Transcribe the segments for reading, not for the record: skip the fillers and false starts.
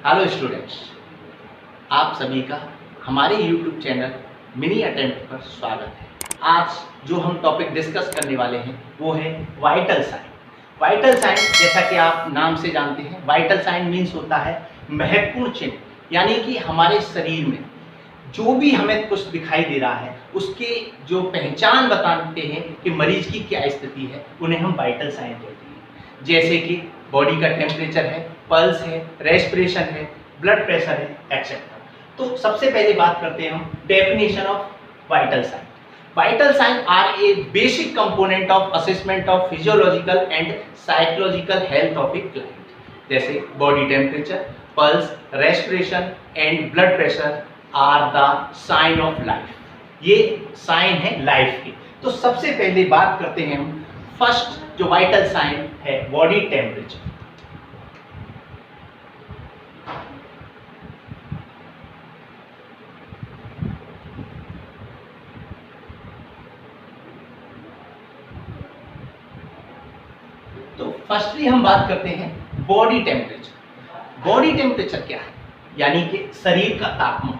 Hello students, आप सभी का हमारे YouTube चैनल मिनी अटेम्प्ट पर स्वागत है। आज जो हम टॉपिक डिस्कस करने वाले हैं वो है वाइटल साइन। वाइटल साइन जैसा कि आप नाम से जानते हैं, वाइटल साइन मीन्स होता है महत्वपूर्ण चिन्ह, यानी कि हमारे शरीर में जो भी हमें कुछ दिखाई दे रहा है उसके जो पहचान बताते हैं कि मरीज की क्या स्थिति है, उन्हें हम वाइटल साइन कहते हैं। जैसे कि बॉडी का टेम्परेचर है, पल्स है, रेस्पिरेशन है, ब्लड प्रेशर है, एक्सेट्रा। तो सबसे पहले बात करते हैं हम definition of vital sign. Vital sign are a basic component of assessment of physiological and psychological health of a client. जैसे body temperature, pulse, respiration and blood pressure are the sign of life. ये sign है life के। तो सबसे पहले बात करते हैं हम फर्स्ट जो वाइटल साइन है, बॉडी टेम्परेचर। तो फर्स्टली हम बात करते हैं बॉडी टेम्परेचर। बॉडी टेम्परेचर क्या है? यानी कि शरीर का तापमान।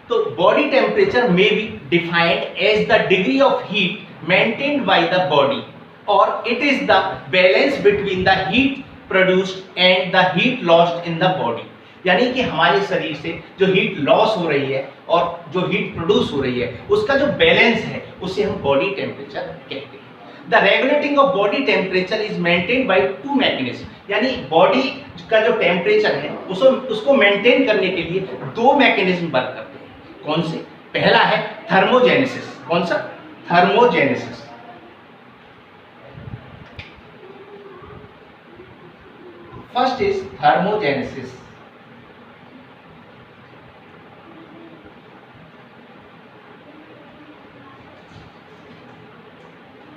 तो body temperature may be defined as the degree of heat maintained by the body और it is the balance between the heat produced and the heat lost in the body. यानी कि हमारे शरीर से जो हीट लॉस हो रही है और जो हीट प्रोड्यूस हो रही है उसका जो बैलेंस है उसे हम बॉडी टेम्परेचर कहते हैं। The regulating of body temperature is maintained by two mechanism. यानी बॉडी का जो टेम्परेचर है उसको मेंटेन करने के लिए दो मैकेनिज्म वर्क करते हैं। कौन से? पहला है थर्मोजेनेसिस। कौन सा? थर्मोजेनेसिस। First is thermogenesis.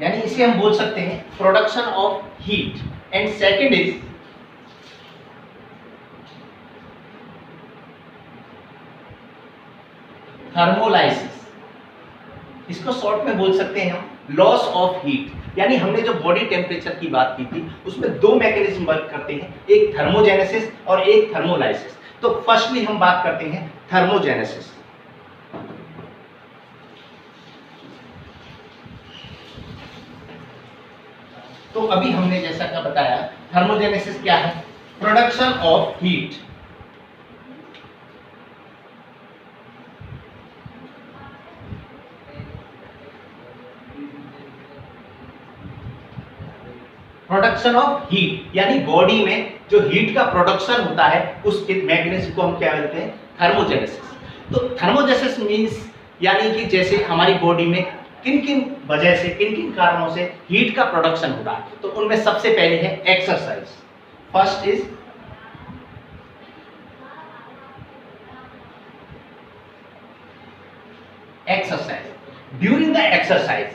यानी इसे हम बोल सकते हैं production of heat. And second is thermolysis. इसको शॉर्ट में बोल सकते हैं हम लॉस ऑफ हीट। यानी हमने जो बॉडी टेम्परेचर की बात की थी उसमें दो मैकेनिज्म वर्क करते हैं, एक थर्मोजेनेसिस और एक थर्मोलाइसिस। तो फर्स्टली हम बात करते हैं थर्मोजेनेसिस। तो अभी हमने जैसा का बताया, थर्मोजेनेसिस क्या है? Production of heat. Production of heat, यानी बॉडी में जो हीट का प्रोडक्शन होता है उसके मैकेनिज्म को हम क्या कहते हैं? थर्मोजेनेसिस। तो थर्मोजेनेसिस मींस यानी कि जैसे हमारी बॉडी में किन किन वजह से, किन किन कारणों से हीट का प्रोडक्शन हो रहा है। तो उनमें सबसे पहले है exercise. First is exercise. During the exercise,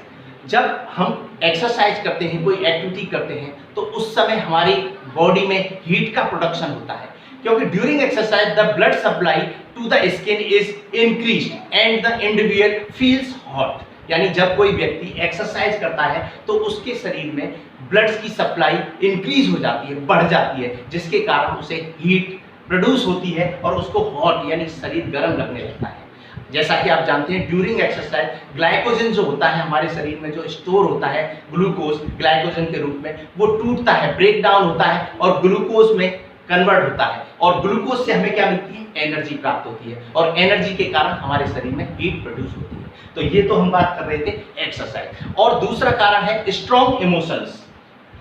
जब हम एक्सरसाइज करते हैं, कोई एक्टिविटी करते हैं, तो उस समय हमारी बॉडी में हीट का प्रोडक्शन होता है, क्योंकि during exercise the blood supply to the skin is increased and the individual feels hot. यानी जब कोई व्यक्ति एक्सरसाइज करता है तो उसके शरीर में ब्लड की सप्लाई इंक्रीज हो जाती है, बढ़ जाती है, जिसके कारण उसे हीट प्रोड्यूस होती है और उसको हॉट यानी शरीर गर्म लगने लगता है। जैसा कि आप जानते हैं ड्यूरिंग एक्सरसाइज ग्लाइकोजन जो होता है हमारे शरीर में, जो स्टोर होता है ग्लूकोज ग्लाइकोजन के रूप में, वो टूटता है, ब्रेक डाउन होता है और ग्लूकोज में कन्वर्ट होता है और ग्लूकोज से हमें क्या मिलती है? एनर्जी प्राप्त होती है और एनर्जी के कारण हमारे शरीर में हीट प्रोड्यूस होती है। तो ये तो हम बात कर रहे थे एक्सरसाइज। और दूसरा कारण है strong emotions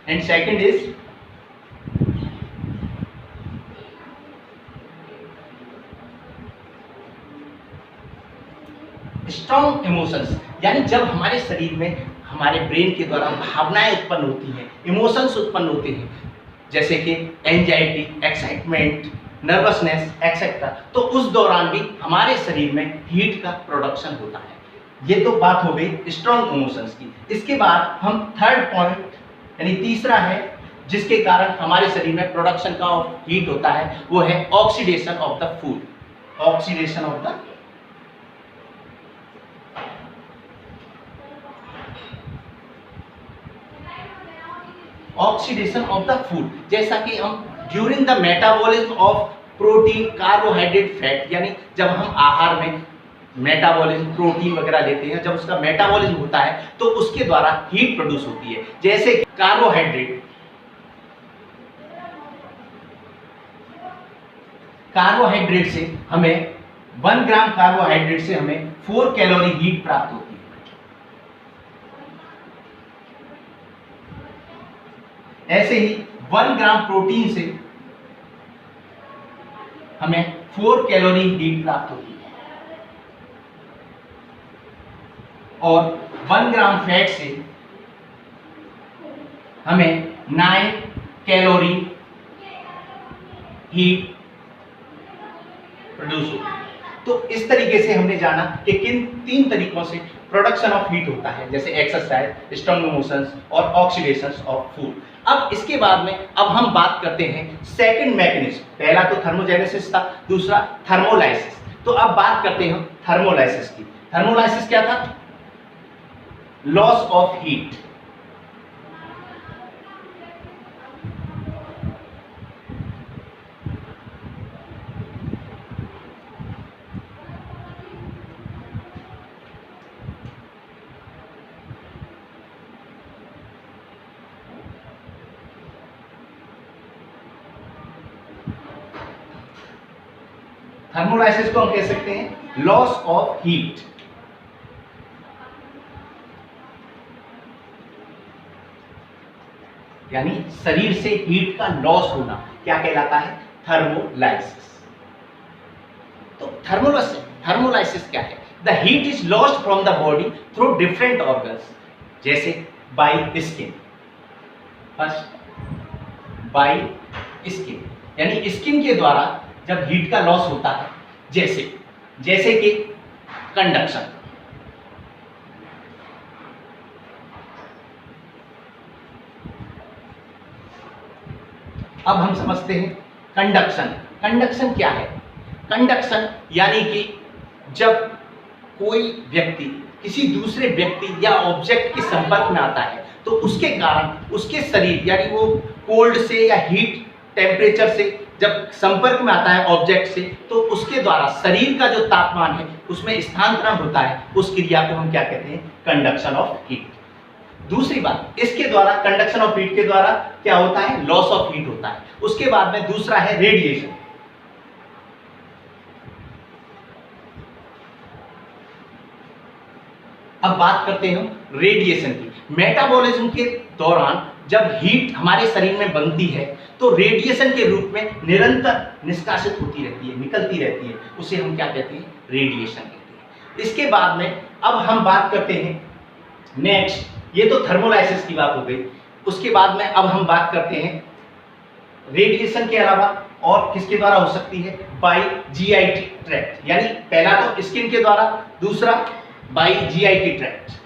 and second is strong emotions. यानी जब हमारे शरीर में हमारे ब्रेन के द्वारा भावनाएं उत्पन्न होती हैं, इमोशंस उत्पन्न होते हैं, जैसे कि एंजाइटी, एक्साइटमेंट, नर्वसनेस एक्सेट्रा, तो उस दौरान भी हमारे शरीर में हीट का प्रोडक्शन होता है। ये तो बात हो गई स्ट्रॉन्ग इमोशंस की। इसके बाद हम थर्ड पॉइंट यानी तीसरा है जिसके कारण हमारे शरीर में प्रोडक्शन का हीट होता है, वो है oxidation of the food. Oxidation of the oxidation of the food. जैसा कि हम during the metabolism of protein, carbohydrate, fat, यानी जब हम आहार में मेटाबॉलिज्म, प्रोटीन वगैरह लेते हैं, जब उसका मेटाबॉलिज्म होता है तो उसके द्वारा हीट प्रोड्यूस होती है। जैसे कार्बोहाइड्रेट, कार्बोहाइड्रेट से हमें 1 ग्राम कार्बोहाइड्रेट से हमें 4 कैलोरी हीट प्राप्त होती है। ऐसे ही 1 ग्राम प्रोटीन से हमें 4 कैलोरी हीट प्राप्त होती है और 1 ग्राम फैट से हमें 9 कैलोरी हीट प्रोड्यूस होती है। तो इस तरीके से हमने जाना कि किन 3 तरीकों से प्रोडक्शन ऑफ हीट होता है, जैसे एक्सरसाइज, स्ट्रॉन्ग मोशंस और ऑक्सीडेशन ऑफ फूड। अब इसके बाद में अब हम बात करते हैं सेकंड मैकेनिज्म। पहला तो थर्मोजेनेसिस था, दूसरा थर्मोलाइसिस। तो अब बात करते हैं थर्मोलाइसिस की। थर्मोलाइसिस क्या था? Loss of heat. थर्मोलाइसिस को हम कह सकते हैं लॉस ऑफ हीट। यानी शरीर से हीट का लॉस होना क्या कहलाता है? थर्मोलाइसिस। तो थर्मोलाइसिस क्या है? The heat is lost from the body through different organs, जैसे by skin. First by skin, यानी स्किन के द्वारा जब हीट का लॉस होता है, जैसे कि कंडक्शन। अब हम समझते हैं कंडक्शन। कंडक्शन क्या है? कंडक्शन यानी कि जब कोई व्यक्ति किसी दूसरे व्यक्ति या ऑब्जेक्ट के संपर्क में आता है तो उसके कारण उसके शरीर, यानी वो कोल्ड से या हीट टेम्परेचर से जब संपर्क में आता है ऑब्जेक्ट से, तो उसके द्वारा शरीर का जो तापमान है उसमें स्थानांतरण होता है। उस क्रिया को हम क्या कहते हैं? Conduction of heat. दूसरी बात, इसके द्वारा कंडक्शन ऑफ हीट के द्वारा क्या होता है? लॉस ऑफ हीट होता है। उसके बाद में दूसरा है रेडिएशन। अब बात करते हैं रेडिएशन की। मेटाबॉलिज्म के दौरान जब हीट हमारे शरीर में बनती है तो रेडिएशन के रूप में निरंतर निष्कासित होती रहती है, निकलती रहती है। उसे हम क्या कहते हैं? रेडिएशन कहते हैं। इसके बाद में अब हम बात करते हैं नेक्स्ट, ये तो थर्मोलाइसिस की बात हो गई। उसके बाद में अब हम बात करते हैं रेडिएशन के अलावा और किसके द्वारा हो सकती है? By GIT tract. यानी पहला तो स्किन के द्वारा, दूसरा by GIT tract.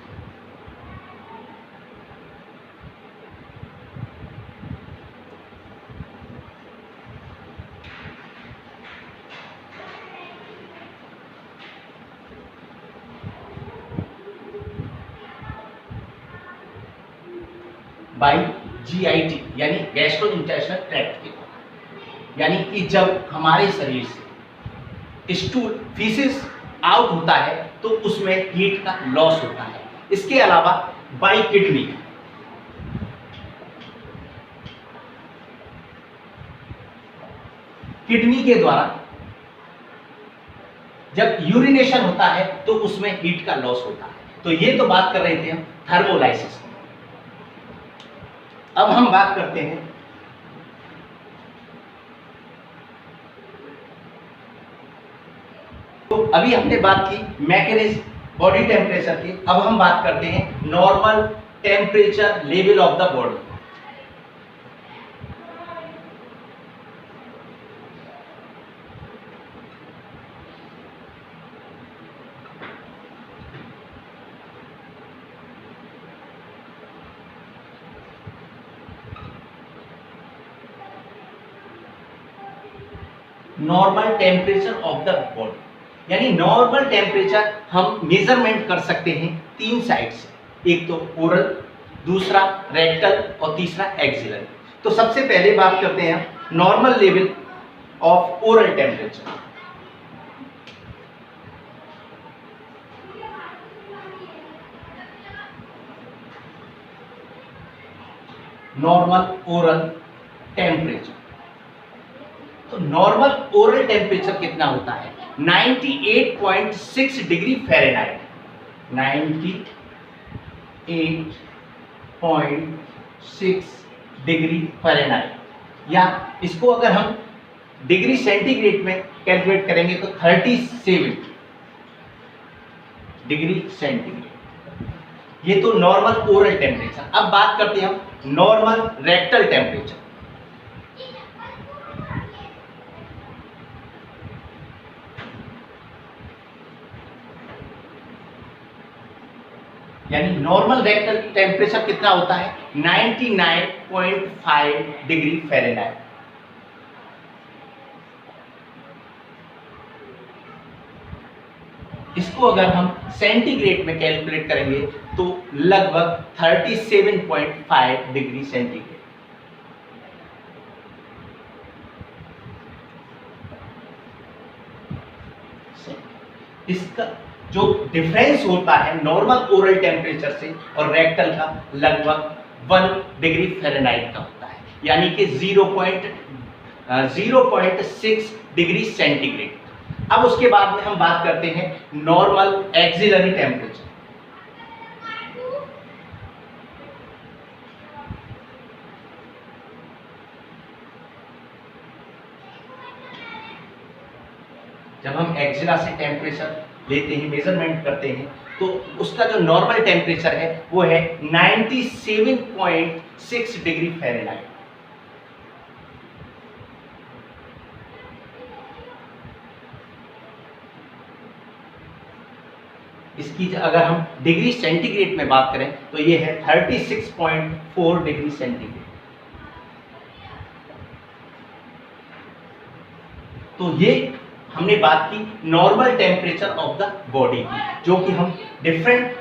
By GIT यानी गैस्ट्रोइंटेस्टाइनल ट्रैक्ट के द्वारा। यानी कि जब हमारे शरीर से स्टूल, फीसेस आउट होता है तो उसमें हीट का लॉस होता है। इसके अलावा बाय किडनी, किडनी के द्वारा जब यूरिनेशन होता है तो उसमें हीट का लॉस होता है। तो ये तो बात कर रहे थे हम थर्मोलाइसिस। अब हम बात करते हैं तो अभी हमने बात की मैकेनिज्म बॉडी टेम्परेचर की। अब हम बात करते हैं normal temperature level of the body. Normal temperature of the body, यानी नॉर्मल टेम्परेचर हम मेजरमेंट कर सकते हैं 3 साइड से। एक तो ओरल, दूसरा रेक्टल और तीसरा एक्सिलरी। तो सबसे पहले बात करते हैं normal level of oral temperature. Normal oral temperature. तो नॉर्मल ओरल टेम्परेचर कितना होता है? 98.6 डिग्री फ़ारेनहाइट। 98.6 डिग्री फ़ारेनहाइट, या इसको अगर हम डिग्री सेंटीग्रेड में कैलकुलेट करेंगे तो 37 डिग्री सेंटीग्रेड। ये तो नॉर्मल ओरल टेम्परेचर। अब बात करते हैं हम नॉर्मल रेक्टल टेम्परेचर। यानी नॉर्मल रेक्टल टेम्परेचर कितना होता है? 99.5 डिग्री फ़ारेनहाइट। इसको अगर हम सेंटीग्रेड में कैलकुलेट करेंगे तो लगभग 37.5 डिग्री सेंटीग्रेड। इसका जो डिफरेंस होता है नॉर्मल ओरल टेम्परेचर से और रेक्टल का, लगभग 1 डिग्री फ़ारेनहाइट का होता है, यानी कि 0.6 डिग्री सेंटीग्रेड। अब उसके बाद में हम बात करते हैं नॉर्मल एक्सिलरी टेम्परेचर। जब हम एक्सिला से टेम्परेचर लेते हैं, मेजरमेंट करते हैं, तो उसका जो नॉर्मल टेम्परेचर है वो है 97.6 डिग्री फ़ारेनहाइट। इसकी अगर हम डिग्री सेंटीग्रेड में बात करें तो ये है 36.4 डिग्री सेंटीग्रेड। तो ये हमने बात की normal temperature of the body की, जो कि हम डिफरेंट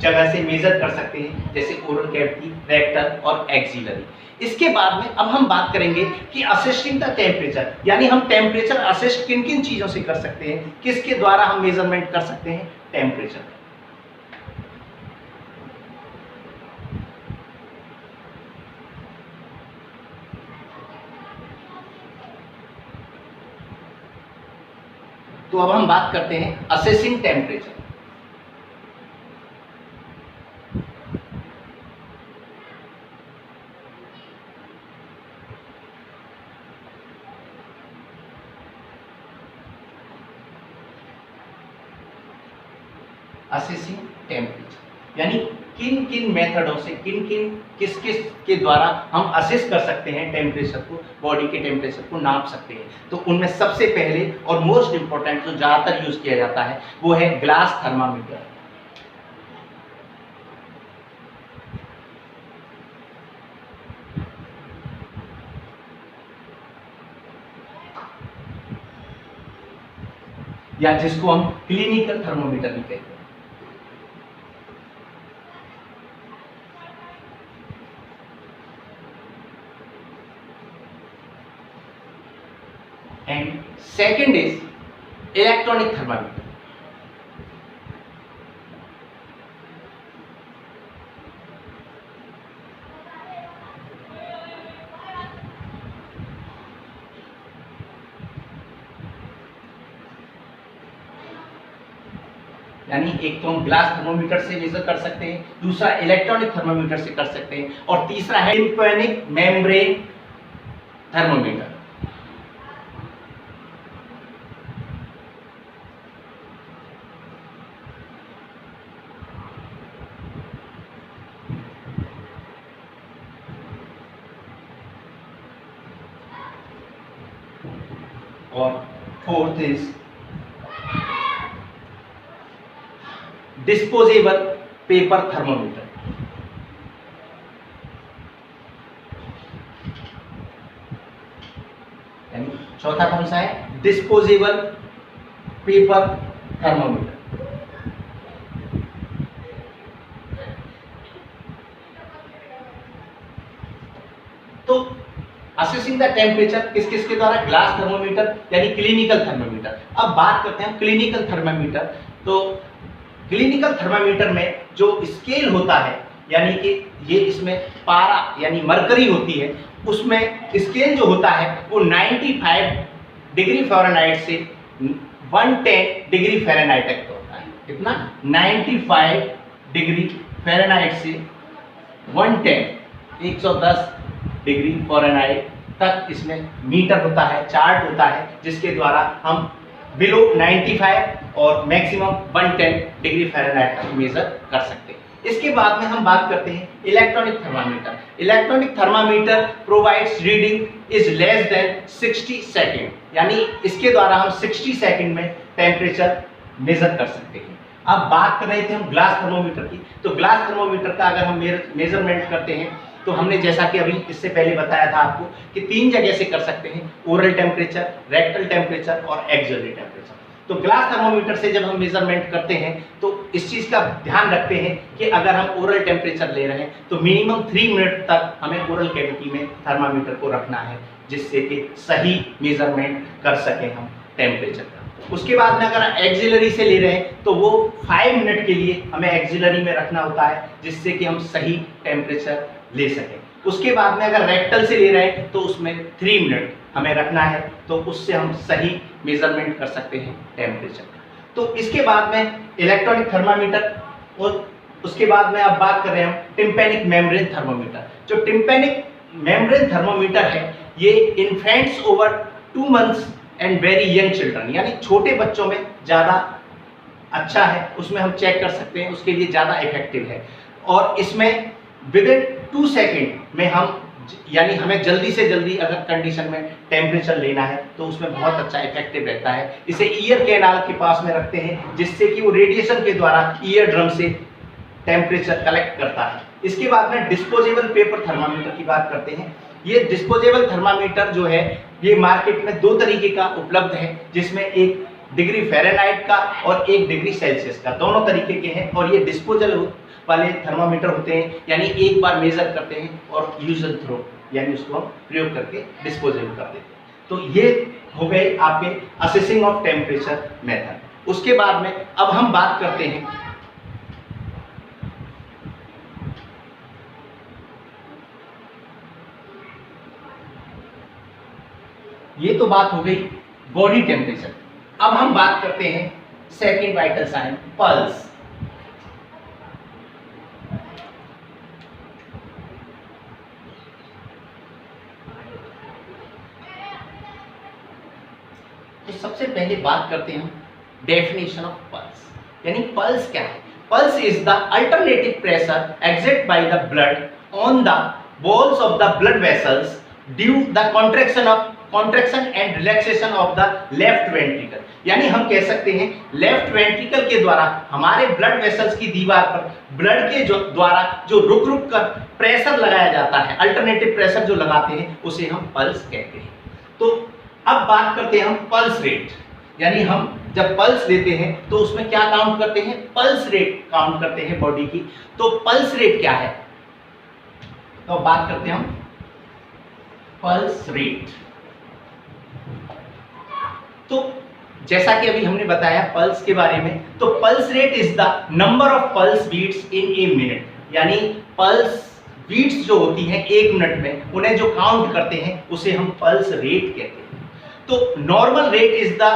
जगह से मेजर कर सकते हैं, जैसे ओरल कैविटी, रेक्टल और एक्सिलरी। इसके बाद में अब हम बात करेंगे कि असिस्टिंग द टेम्परेचर, यानी हम टेम्परेचर असिस्ट किन किन चीजों से कर सकते हैं, किसके द्वारा हम मेजरमेंट कर सकते हैं टेम्परेचर। तो अब हम बात करते हैं असेसिंग टेम्परेचर। असेसिंग टेम्परेचर यानी किन किन मेथडों से, किस के द्वारा हम असेस कर सकते हैं टेम्परेचर को, बॉडी के टेम्परेचर को नाप सकते हैं। तो उनमें सबसे पहले और मोस्ट इंपॉर्टेंट जो ज़्यादातर यूज किया जाता है वो है ग्लास थर्मामीटर। या जिसको हम क्लिनिकल थर्मोमीटर भी कहते हैं। And second is electronic thermometer. यानी एक तो हम ग्लास थर्मोमीटर से मेजर कर सकते हैं, दूसरा इलेक्ट्रॉनिक थर्मोमीटर से कर सकते हैं, और तीसरा है टाइम्पैनिक मेम्ब्रेन थर्मोमीटर। और fourth is disposable paper thermometer. यानी चौथा कौन सा है? Disposable paper thermometer. तो असेसिंग द द टेम्परेचर किस किस के द्वारा, ग्लास थर्मोमीटर यानी क्लिनिकल थर्मोमीटर। अब बात करते हैं क्लिनिकल थर्मोमीटर। तो क्लिनिकल थर्मामीटर में जो स्केल होता है, यानी कि ये इसमें पारा यानी मरकरी होती है, उसमें स्केल जो होता है वो 95 डिग्री फ़ारेनहाइट से 110 डिग्री फ़ारेनहाइट तक होता है। कितना? 95 डिग्री फ़ारेनहाइट से 110 डिग्री फ़ारेनहाइट तक इसमें मीटर होता है, चार्ट होता है, जिसके द्वारा हम बिलो 95 और मैक्सिमम 110 डिग्री फ़ारेनहाइट तक मेजर कर सकते हैं। इसके बाद में हम बात करते हैं electronic thermometer. Electronic thermometer provides reading is less than 60 second, यानी इसके द्वारा हम 60 सेकेंड में टेम्परेचर मेजर कर सकते हैं। अब बात कर रहे थे हम ग्लास थर्मोमीटर की। तो ग्लास थर्मोमीटर का अगर हम मेजरमेंट करते हैं तो हमने जैसा कि अभी इससे पहले बताया था आपको कि 3 जगह से कर सकते हैं, ओरल टेम्परेचर, रेक्टल टेम्परेचर और एक्सिलरी टेम्परेचर। तो ग्लास थर्मोमीटर से जब हम मेजरमेंट करते हैं तो इस चीज़ का ध्यान रखते हैं कि अगर हम ओरल टेम्परेचर ले रहे हैं तो मिनिमम 3 मिनट तक हमें ओरल कैविटी में थर्मामीटर को रखना है, जिससे कि सही मेजरमेंट कर सकें हम टेम्परेचर का। उसके बाद में अगर एक्सिलरी से ले रहे हैं तो वो 5 मिनट के लिए हमें एक्सिलरी में रखना होता है, जिससे कि हम सही टेम्परेचर ले सकें। उसके बाद में अगर रेक्टल से ले रहे हैं तो उसमें 3 मिनट हमें रखना है, तो उससे हम सही मेजरमेंट कर सकते हैं टेम्परेचर का। तो इसके बाद में इलेक्ट्रॉनिक थर्मामीटर, और उसके बाद में अब बात कर रहे हैं हम टिम्पैनिक मेम्ब्रेन थर्मोमीटर। जो टिम्पैनिक मेम्ब्रेन थर्मोमीटर है ये infants over 2 months and very young children, यानी छोटे बच्चों में ज़्यादा अच्छा है, उसमें हम चेक कर सकते हैं, उसके लिए ज़्यादा इफेक्टिव है। और इसमें विद इन 2 सेकेंड में हम, यानी हमें जल्दी से जल्दी अगर कंडीशन में टेम्परेचर लेना है तो उसमें बहुत अच्छा इफेक्टिव रहता है। इसे ईयर कैनाल के पास में रखते हैं, जिससे कि वो रेडिएशन के द्वारा ईयर ड्रम से टेम्परेचर कलेक्ट करता है। इसके बाद में डिस्पोजेबल पेपर थर्मामीटर की बात करते हैं। ये डिस्पोजेबल थर्मामीटर जो है ये मार्केट में 2 तरीके का उपलब्ध है, जिसमें 1 डिग्री फ़ारेनहाइट का और 1 डिग्री सेल्सियस का, दोनों तरीके के हैं। और ये डिस्पोजेबल वाले थर्मामीटर होते हैं, यानी एक बार मेजर करते हैं और यूज एंड थ्रो, यानी उसको हम प्रयोग करके डिस्पोजेबल कर देते हैं। तो ये हो गए आपके असेसिंग ऑफ टेम्परेचर मेथड। उसके बाद में अब हम बात करते हैं ये तो बात हो गई बॉडी टेम्परेचर। अब हम बात करते हैं सेकंड वाइटल साइन, पल्स। तो सबसे पहले बात करते हैं हम डेफिनेशन ऑफ पल्स, यानी पल्स क्या है। Pulse is the alternative pressure exerted by the blood on the walls of the blood vessels due the contraction and relaxation of the left ventricle, यानी हम कह सकते हैं लेफ्ट वेंट्रिकल के द्वारा हमारे ब्लड वेसल्स की दीवार पर ब्लड के द्वारा जो रुक रुक कर प्रेशर लगाया जाता है, अल्टरनेटिव प्रेशर जो लगाते हैं, उसे हम पल्स कहते हैं। तो अब बात करते हैं हम पल्स रेट, यानी हम जब पल्स लेते हैं तो उसमें क्या काउंट करते हैं, पल्स रेट काउंट करते हैं बॉडी की। तो पल्स रेट क्या है, तो बात करते हैं हम पल्स रेट। तो जैसा कि अभी हमने बताया पल्स के बारे में, तो pulse rate is the number of pulse beats in a minute, यानी पल्स बीट्स जो होती हैं 1 मिनट में, उन्हें जो काउंट करते हैं उसे हम पल्स रेट कहते हैं। तो normal rate is the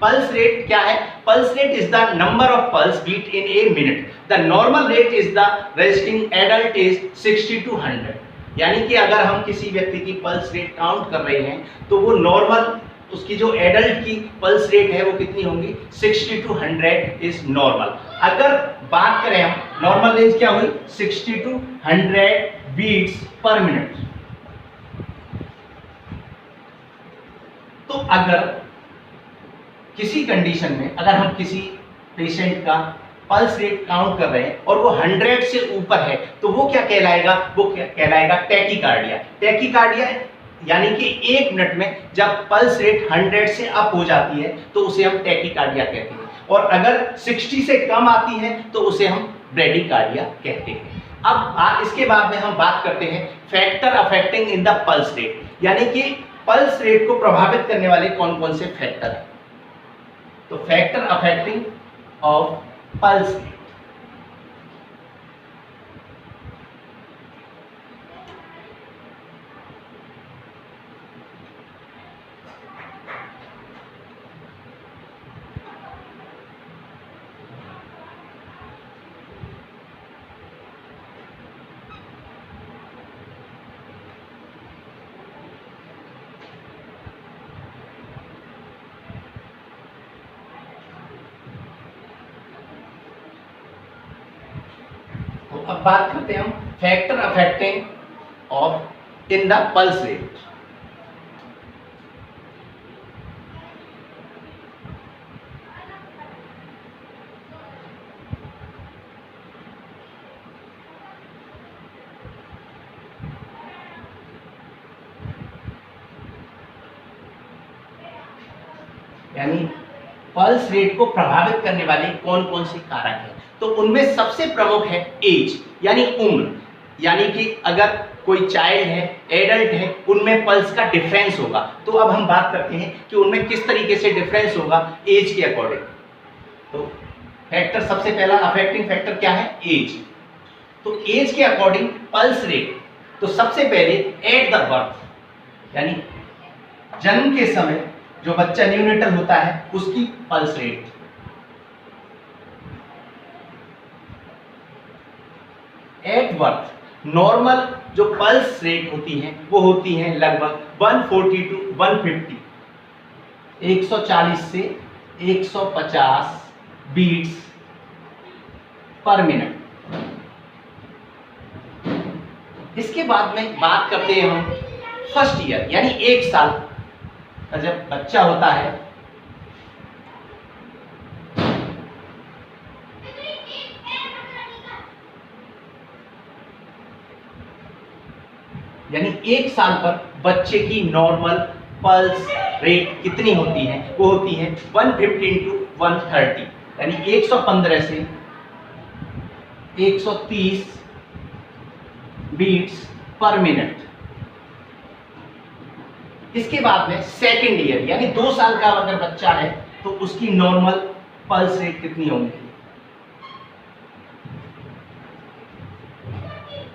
pulse rate क्या है, pulse rate is the number of pulse beat in a minute. The normal rate is the resisting adult is 60 to 100, यानी कि अगर हम किसी व्यक्ति की पल्स रेट काउंट कर रहे हैं तो वो नॉर्मल, उसकी जो एडल्ट की पल्स रेट है वो कितनी होंगी, 60 to 100 इज नॉर्मल। अगर बात करें हम, नॉर्मल रेंज क्या हुई, 60 to 100 बीट्स पर मिनट। तो अगर किसी कंडीशन में अगर हम किसी पेशेंट का पल्स रेट काउंट कर रहे हैं और वो 100 से ऊपर है तो वो क्या कहलाएगा, वो क्या कहलाएगा, टैकीकार्डिया। टैकीकार्डिया यानी कि 1 मिनट में जब पल्स रेट 100 से अप हो जाती है तो उसे हम टैकीकार्डिया कहते हैं, और अगर 60 से कम आती है तो उसे हम ब्रेडिकार्डिया कहते हैं। अब इसके बाद में हम बात करते हैं factor affecting in the pulse rate, यानी कि पल्स रेट को प्रभावित करने वाले कौन कौन से फैक्टर हैं। तो factor affecting of pulse rate, अब बात करते हैं हम factor affecting of in the pulse rate. यानी पल्स रेट को प्रभावित करने वाले कौन कौन से कारक हैं। तो उनमें सबसे प्रमुख है एज, यानी उम्र, यानी कि अगर कोई चाइल्ड है, एडल्ट है, उनमें पल्स का डिफरेंस होगा। तो अब हम बात करते हैं कि उनमें किस तरीके से डिफरेंस होगा एज के अकॉर्डिंग। तो फैक्टर, सबसे पहला अफेक्टिंग फैक्टर क्या है, एज। तो एज के अकॉर्डिंग पल्स रेट, तो सबसे पहले एट द बर्थ, यानी जन्म के समय जो बच्चा न्यूनेटल होता है उसकी pulse rate, at birth normal जो पल्स रेट होती है वो होती है लगभग 140 टू 150, 140 से 150 बीट्स पर मिनट। इसके बाद में बात करते हैं हम फर्स्ट ईयर, यानी 1 साल का जब बच्चा होता है, यानी 1 साल पर बच्चे की नॉर्मल पल्स रेट कितनी होती है, वो होती है 115 टू 130, यानी 115 से 130 बीट्स पर मिनट। इसके बाद में सेकेंड ईयर, यानी 2 साल का अगर बच्चा है तो उसकी नॉर्मल पल्स रेट कितनी होगी,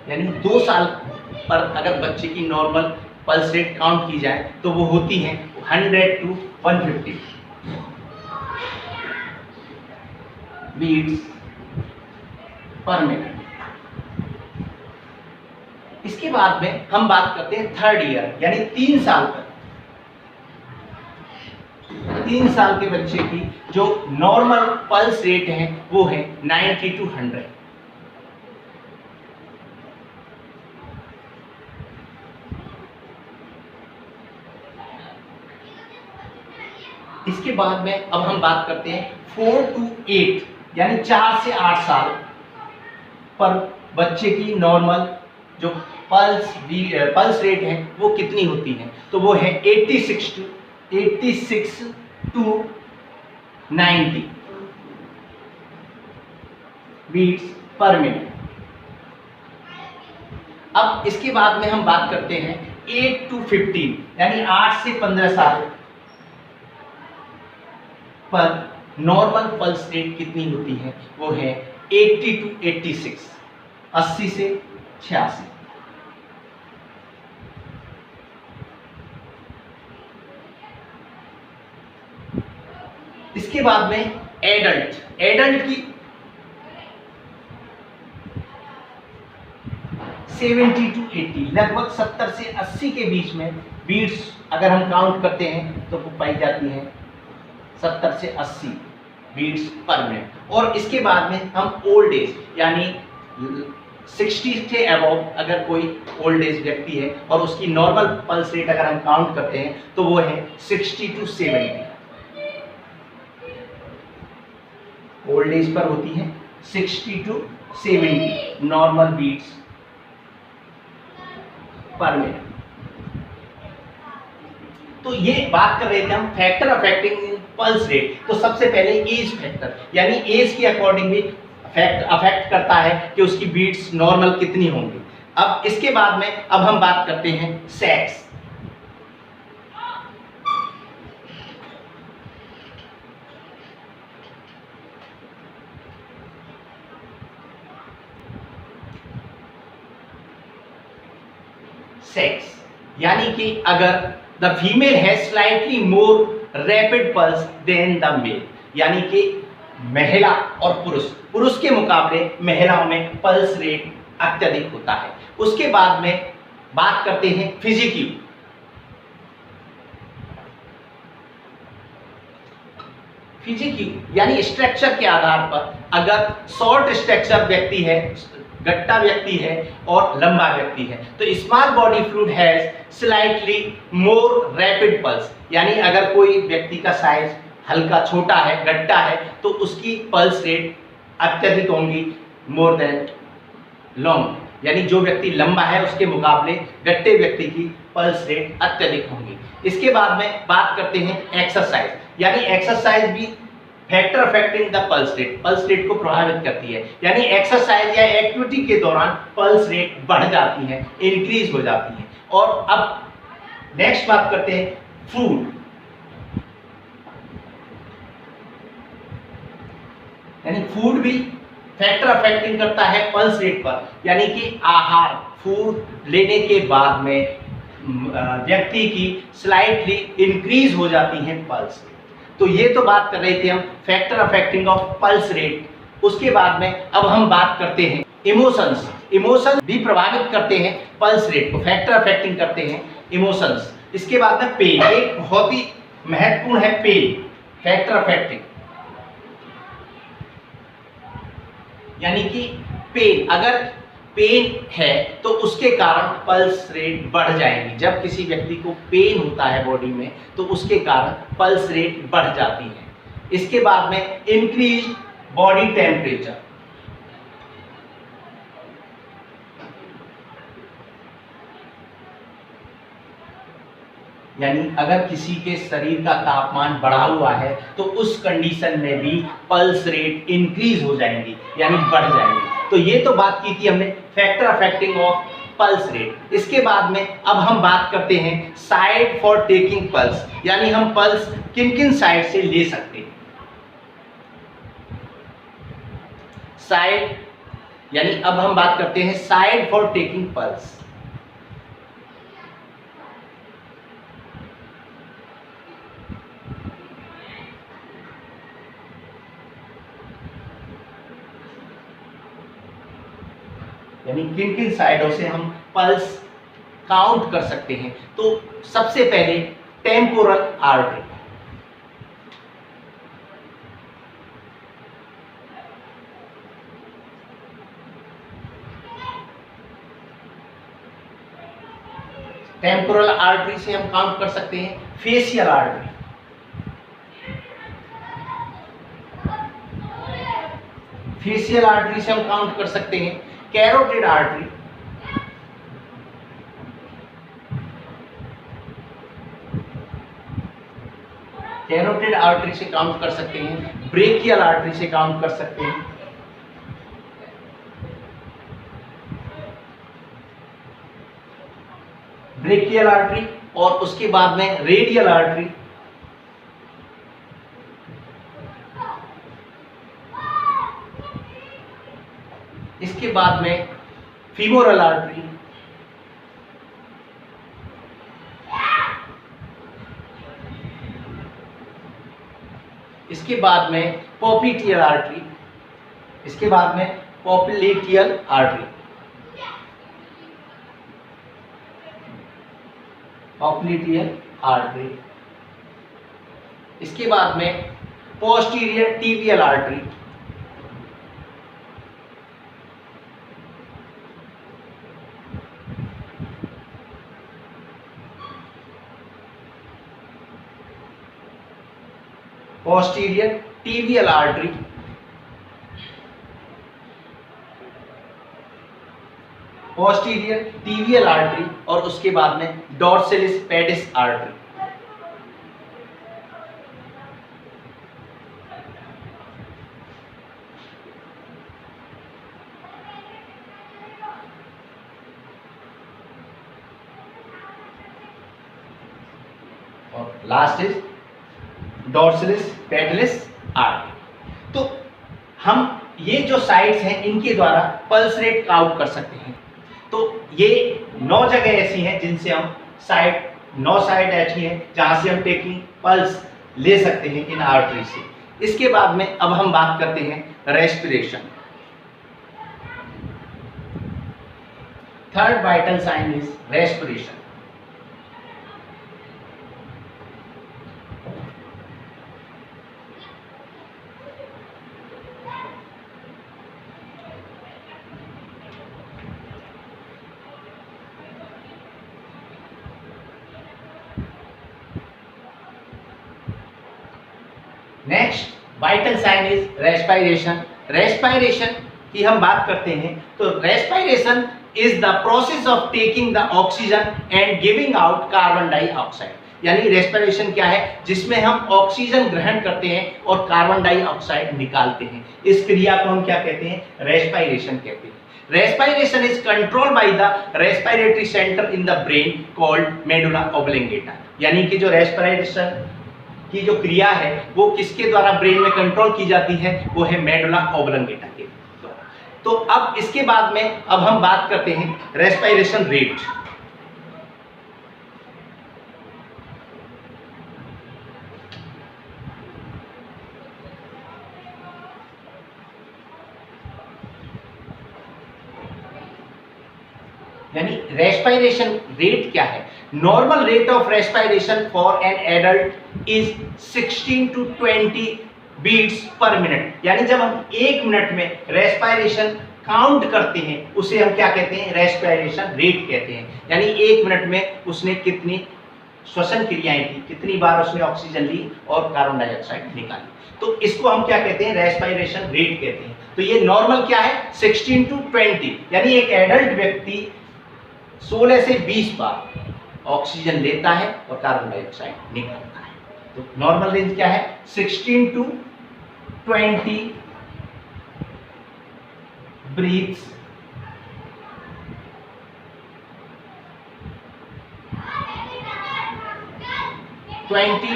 यानी 2 साल पर अगर बच्चे की नॉर्मल पल्स रेट काउंट की जाए तो वो होती है 100 टू 150 बीट्स पर मिनट। इसके बाद में हम बात करते हैं थर्ड ईयर, यानी 3 साल पर, 3 साल के बच्चे की जो नॉर्मल पल्स रेट है वो है 90 टू 100। इसके बाद में अब हम बात करते हैं 4 टू 8, यानी 4 से 8 साल पर बच्चे की नॉर्मल जो पल्स रेट है वो कितनी होती है, तो वो है 86 टू 90 बीट्स पर मिनट। अब इसके बाद में हम बात करते हैं 8 टू 15, यानी 8 से 15 साल पर नॉर्मल पल्स रेट कितनी होती है, वो है 80 टू 86, 80 से 86। इसके बाद में एडल्ट की 70 टू 80, लगभग 70 से 80 के बीच में बीट्स अगर हम काउंट करते हैं तो वो पाई जाती हैं 70 से 80 बीट्स पर मिनट। और इसके बाद में हम ओल्ड एज, यानी 60 से अबव अगर कोई ओल्ड एज व्यक्ति है और उसकी नॉर्मल पल्स रेट अगर हम काउंट करते हैं तो वो है 60 टू 70। ओल्ड एज पर होती है 60 to 70 normal beats per minute. तो ये बात कर रहे थे हम फैक्टर अफेक्टिंग पल्स रेट। तो सबसे पहले एज फैक्टर, यानी एज के अकॉर्डिंग भी अफेक्ट करता है कि उसकी बीट्स नॉर्मल कितनी होंगी। अब इसके बाद में अब हम बात करते हैं सेक्स। सेक्स यानी कि अगर the female has slightly more rapid pulse than the male, यानी कि महिला और पुरुष के मुकाबले महिलाओं में पल्स रेट अत्यधिक होता है। उसके बाद में बात करते हैं फिजिक्यू। फिजिक्यू यानी स्ट्रक्चर के आधार पर, अगर शॉर्ट स्ट्रक्चर व्यक्ति है, गट्टा व्यक्ति है और लंबा व्यक्ति है, तो small body fluid has slightly more rapid pulse, यानी अगर कोई व्यक्ति का साइज हल्का छोटा है, गट्टा है, तो उसकी पल्स रेट अत्यधिक होंगी मोर देन लॉन्ग, यानी जो व्यक्ति लंबा है उसके मुकाबले गट्टे व्यक्ति की पल्स रेट अत्यधिक होंगी। इसके बाद में बात करते हैं एक्सरसाइज, यानी एक्सरसाइज भी factor affecting the pulse rate को प्रभावित करती है, यानी एक्सरसाइज या एक्टिविटी के दौरान पल्स रेट बढ़ जाती है, इंक्रीज हो जाती है। और अब नेक्स्ट बात करते हैं फूड, यानी फूड भी फैक्टर अफेक्टिंग करता है पल्स रेट पर, यानी कि आहार, फूड लेने के बाद में व्यक्ति की स्लाइटली इंक्रीज हो जाती है पल्स रेट। तो ये तो बात कर रहे थे हम factor affecting of pulse rate. उसके बाद में अब हम बात करते हैं इमोशंस। इमोशंस भी प्रभावित करते हैं पल्स रेट को, फैक्टर अफेक्टिंग करते हैं इमोशंस। इसके बाद में पेन, एक बहुत ही महत्वपूर्ण है पेन, फैक्टर अफेक्टिंग, यानी कि पेन, अगर पेन है तो उसके कारण पल्स रेट बढ़ जाएगी। जब किसी व्यक्ति को पेन होता है बॉडी में तो उसके कारण पल्स रेट बढ़ जाती है। इसके बाद में इंक्रीज बॉडी टेम्परेचर, यानी अगर किसी के शरीर का तापमान बढ़ा हुआ है तो उस कंडीशन में भी पल्स रेट इंक्रीज हो जाएंगी, यानी बढ़ जाएंगी। तो ये तो बात की थी हमने factor affecting of pulse rate. इसके बाद में अब हम बात करते हैं साइड फॉर टेकिंग पल्स, यानी हम पल्स किन किन साइड से ले सकते हैं। साइड, यानी अब हम बात करते हैं साइड फॉर टेकिंग पल्स। यानी किन किन साइडों से हम पल्स काउंट कर सकते हैं। तो सबसे पहले टेम्पोरल आर्टरी, टेम्पोरल आर्टरी से हम काउंट कर सकते हैं फेशियल आर्टरी, फेशियल आर्टरी से हम काउंट कर सकते हैं कैरोटिड आर्टरी, कैरोटिड आर्टरी से काउंट कर सकते हैं, ब्रेकियल आर्टरी से काउंट कर सकते हैं, ब्रेकियल आर्टरी, और उसके बाद में रेडियल आर्टरी, इसके बाद में फीमोरल आर्टरी, इसके बाद में पॉप्लिटियल आर्टरी, इसके बाद में पॉप्लिटियल आर्टरी, पॉप्लिटियल आर्टरी, इसके बाद में posterior tibial artery, posterior tibial artery, posterior tibial artery, और उसके बाद में dorsalis pedis artery. Last is dorsalis pedis artery. तो हम ये जो साइड्स हैं इनके द्वारा पल्स रेट आउट कर सकते हैं। तो ये 9 जगह ऐसी हैं जिनसे हम 9 साइड ऐसी हैं जहां से हम टेकिंग पल्स ले सकते हैं इन आर्टरी से। इसके बाद में अब हम बात करते हैं respiration. Third vital sign is respiration. Next vital sign is respiration. Respiration की हम बात करते हैं तो respiration is the process of taking the oxygen and giving out carbon dioxide. यानी रेस्पिरेशन क्या है, जिसमें हम ऑक्सीजन ग्रहण करते हैं और कार्बन डाइऑक्साइड निकालते हैं। इस क्रिया को हम क्या कहते हैं, रेस्पिरेशन कहते हैं। Respiration is controlled by the respiratory centre in the brain called medulla oblongata. यानी कि जो रेस्पिरेशन की जो क्रिया है वो किसके द्वारा ब्रेन में कंट्रोल की जाती है, वो है मेडुला ऑब्लिंगेटा के द्वारा। तो अब इसके बाद में अब हम बात करते हैं रेस्पिरेशन रेट। यानी रेस्पिरेशन रेट क्या है। Normal rate of respiration for an adult is 16 to 20 beats per minute. यानी जब हम 1 मिनट में रेस्पिरेशन काउंट करते हैं उसे हम क्या कहते हैं, रेस्पिरेशन रेट कहते हैं। यानी 1 मिनट में उसने कितनी श्वसन क्रियाएं की, कितनी बार उसने ऑक्सीजन ली और कार्बन डाइऑक्साइड निकाली, तो इसको हम क्या कहते हैं, रेस्पिरेशन रेट कहते हैं। तो ये नॉर्मल क्या है, 16 to 20। यानी एक एडल्ट व्यक्ति 16 से 20 बार ऑक्सीजन लेता है और कार्बन डाइऑक्साइड निकालता है। तो नॉर्मल रेंज क्या है, 16 to 20 breaths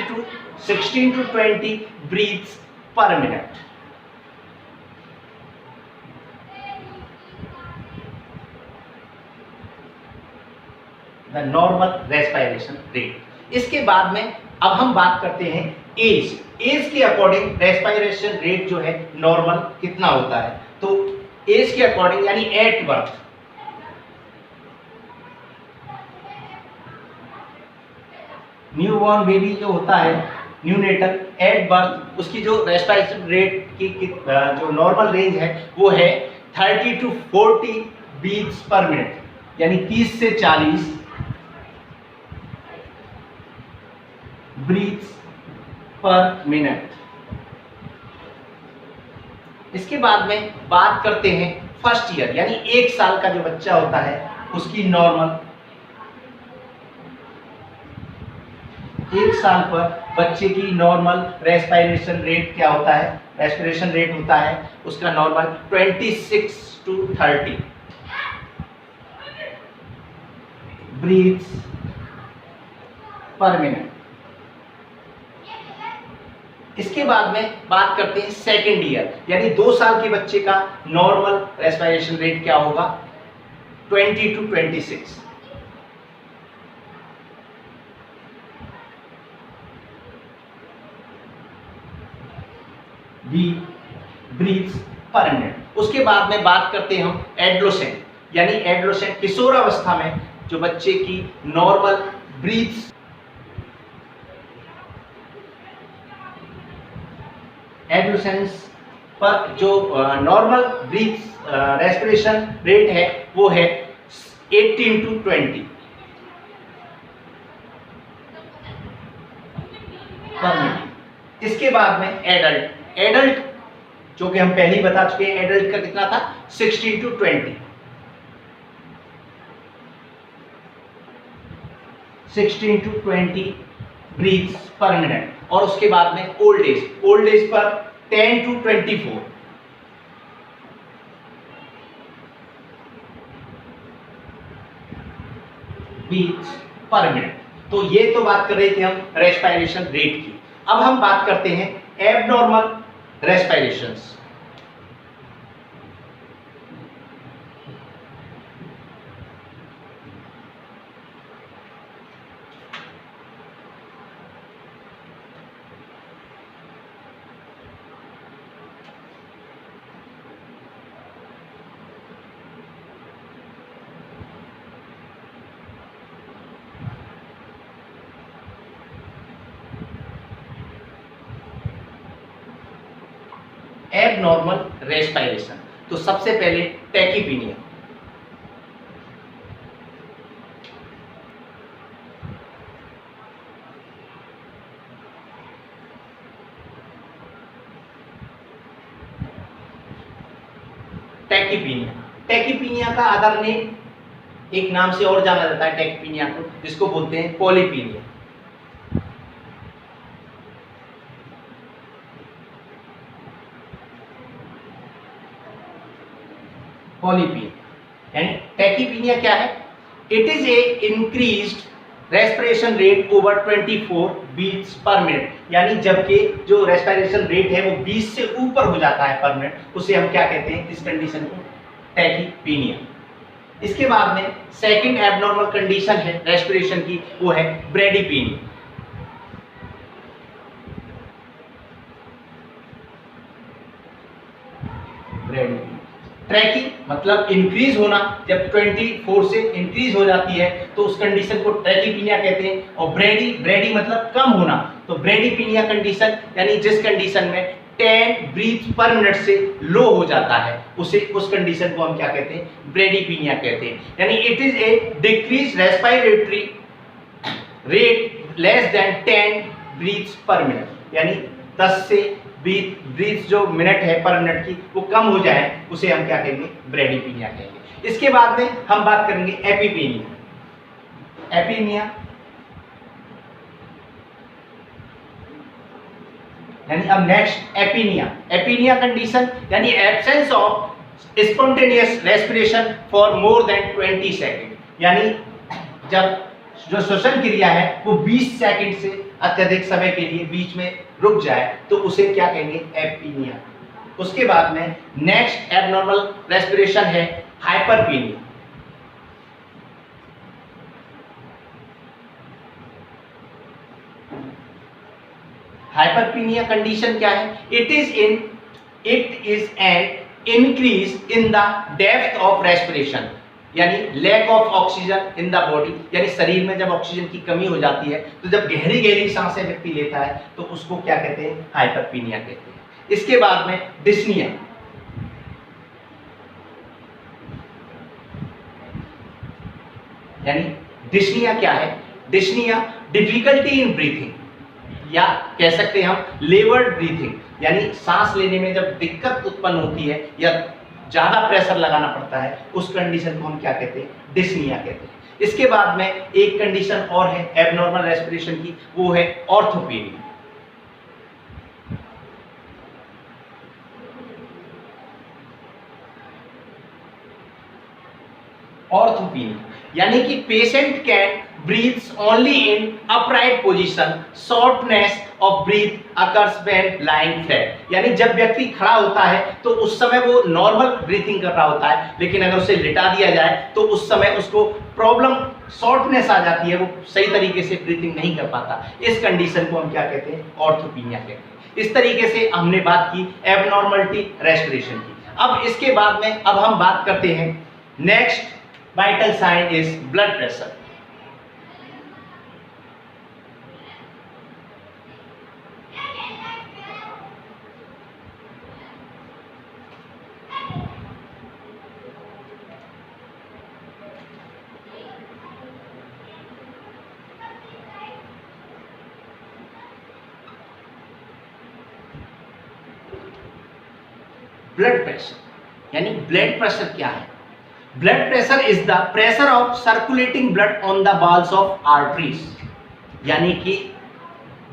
to 16 to 20 breaths per minute। The normal respiration rate. इसके बाद में अब हम बात करते हैं एज। एज के अकॉर्डिंग रेस्पिरेशन रेट जो है नॉर्मल कितना होता है, तो एज के अकॉर्डिंग यानी एट बर्थ, न्यूबॉर्न बेबी जो होता है, न्यूनेटल, एट बर्थ, उसकी जो रेस्पिरेशन रेट की जो नॉर्मल रेंज है वो है 30 to 40 बीट्स पर मिनट। यानी 30 से 40 ब्रीथ्स पर मिनट। इसके बाद में बात करते हैं फर्स्ट ईयर, यानी 1 साल का जो बच्चा होता है उसकी नॉर्मल, 1 साल पर बच्चे की नॉर्मल रेस्पिरेशन रेट क्या होता है, रेस्पिरेशन रेट होता है उसका normal 26 to 30 breaths per minute. इसके बाद में बात करते हैं सेकेंड ईयर, यानी 2 साल के बच्चे का नॉर्मल रेस्पिरेशन रेट क्या होगा, 20 to 26 ब्रीथ्स पर मिनट। उसके बाद में बात करते हैं हम एडोलेसेंट, यानी एडोलेसेंट किशोरावस्था में जो बच्चे की नॉर्मल ब्रीथ्स, एडोलेसेंस पर जो नॉर्मल ब्रीथ्स रेस्पिरेशन रेट है वो है 18 to 20 पर मिनट। इसके बाद में एडल्ट, एडल्ट जो कि हम पहले ही बता चुके हैं, एडल्ट का कितना था, 16 to 20 16 to 20 breathes per minute. और उसके बाद में old age, old as per 10 to 24 breathes per minute. तो ये तो बात कर रहे थे हम रेस्पिरेशन रेट की। अब हम बात करते हैं एबनॉर्मल रेस्पिरेशंस। एबनॉर्मल रेस्पिरेशन, तो सबसे पहले टैकीपीनिया। टैकीपीनिया, टैकीपीनिया का अदर नेम एक नाम से और जाना जाता है टैकीपीनिया को, जिसको बोलते हैं पॉलीपीनिया। पॉलीपीनिया यानी टैकीपीनिया क्या है? It is a increased respiration rate over 24 beats per minute, यानी जबकि जो रेस्पिरेशन रेट है वो 20 से ऊपर हो जाता है पर मिनट, उसे हम क्या कहते हैं इस कंडीशन को? टैकीपीनिया। इसके बाद में सेकंड एबनॉर्मल कंडीशन है रेस्पिरेशन की, वो है ब्रेडीपीनिया। ब्रेडीपीनिया ट्रैकी मतलब इंक्रीज होना, जब 24 से इंक्रीज हो जाती है तो उस कंडीशन को ट्रैकीपीनिया कहते हैं। और ब्रेडी मतलब कम होना, तो ब्रेडीपीनिया कंडीशन यानी जिस कंडीशन में 10 ब्रीथ पर मिनट से लो हो जाता है उसे उस कंडीशन को हम क्या कहते हैं? ब्रेडीपीनिया कहते हैं। यानी it is a decrease respiratory rate less than 10 breaths per minute, यानी 10 से ब्रीथ जो मिनट है पर मिनट की वो कम हो जाए उसे हम क्या कहेंगे? ब्रेडीपीनिया कहेंगे। इसके बाद में हम बात करेंगे एपीपीनिया। एपीनिया यानी अब नेक्स्ट एपीनिया। एपीनिया कंडीशन यानी absence of spontaneous respiration for more than 20 second, यानी जब जो श्वसन क्रिया है वो 20 सेकंड से अत्यधिक समय के लिए बीच में रुक जाए तो उसे क्या कहेंगे? एपीनिया। उसके बाद में नेक्स्ट एबनॉर्मल रेस्पिरेशन है हाइपरपीनिया। हाइपरपीनिया कंडीशन क्या है? It is an increase in the depth of respiration, यानी lack of oxygen in the body, यानी शरीर में जब ऑक्सीजन की कमी हो जाती है तो जब गहरी गहरी सांसें व्यक्ति लेता है तो उसको क्या कहते हैं? हाइपरपीनिया कहते हैं। इसके बाद में डिस्निया। यानी डिस्निया क्या है? डिस्निया डिफिकल्टी इन ब्रीथिंग, या कह सकते हैं हम लेबर्ड ब्रीथिंग, यानी सांस लेने में जब दिक्कत उत्पन्न होती है या ज्यादा प्रेशर लगाना पड़ता है उस कंडीशन को हम क्या कहते हैं? डिस्निया कहते हैं। इसके बाद में एक कंडीशन और है एबनॉर्मल रेस्पिरेशन की, वो है ऑर्थोपीनिया। ऑर्थोपीनिया यानी कि patient can breathes only in upright position, shortness of breath occurs when lying flat, यानी जब व्यक्ति खड़ा होता है तो उस समय वो नॉर्मल ब्रीथिंग कर रहा होता है, लेकिन अगर उसे लिटा दिया जाए तो उस समय उसको प्रॉब्लम शॉर्टनेस आ जाती है, वो सही तरीके से ब्रीथिंग नहीं कर पाता। इस कंडीशन को हम क्या कहते हैं? ऑर्थोपीनिया कहते हैं। इस तरीके से हमने बात की एबनॉर्मलिटी रेस्पिरेशन की। अब इसके बाद में अब हम बात करते हैं next vital sign is blood pressure. Blood pressure यानी ब्लड प्रेशर क्या है? Blood pressure is the pressure of circulating blood on the walls of arteries, यानी कि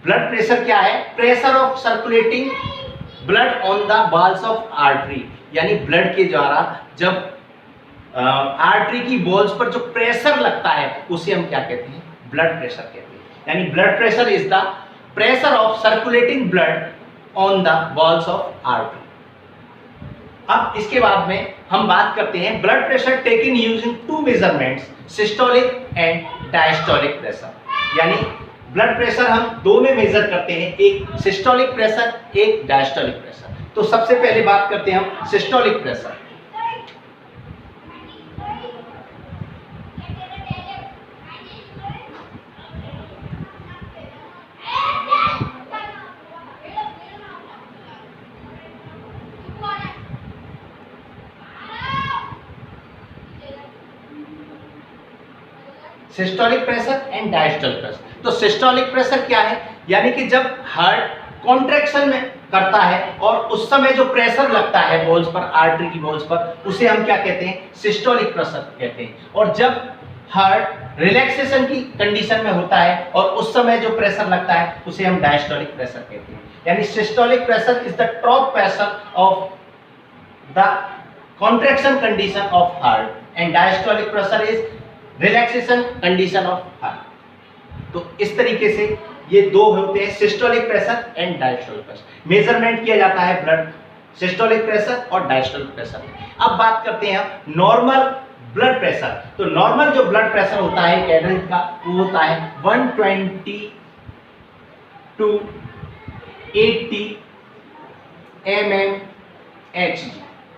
ब्लड प्रेशर क्या है? Pressure of circulating blood on the walls of artery, यानी blood के द्वारा जब आर्टरी की वॉल्स पर जो प्रेशर लगता है उसे हम क्या कहते हैं? ब्लड प्रेशर कहते हैं। यानी blood pressure is the pressure of circulating blood on the walls of artery. अब इसके बाद में हम बात करते हैं blood pressure taken using two measurements, systolic and diastolic pressure. यानी ब्लड प्रेशर हम दो में मेजर करते हैं, एक सिस्टोलिक प्रेशर, एक डायस्टोलिक प्रेशर। तो सबसे पहले बात करते हैं हम systolic pressure. Systolic pressure and diastolic pressure. तो सिस्टोलिक प्रेशर क्या है? यानी कि जब हार्ट कॉन्ट्रैक्शन में करता है और उस समय जो प्रेशर लगता है वॉल्स पर, आर्टरी की वॉल्स पर, उसे हम क्या कहते हैं? सिस्टोलिक प्रेशर कहते हैं। और जब हार्ट रिलैक्सेशन की कंडीशन में होता है और उस समय जो प्रेशर लगता है उसे हम डायस्टोलिक प्रेशर कहते हैं। यानी systolic pressure is the top pressure of the contraction condition of heart and diastolic pressure is relaxation condition of heart. तो इस तरीके से ये दो होते हैं, systolic pressure and diastolic pressure. Measurement किया जाता है ब्लड सिस्टोलिक प्रेशर और डायस्टोलिक प्रेशर। अब बात करते हैं हम नॉर्मल ब्लड प्रेशर। तो नॉर्मल जो ब्लड प्रेशर होता है एक एडल्ट का, वो होता है 120 टू 80 mmHg।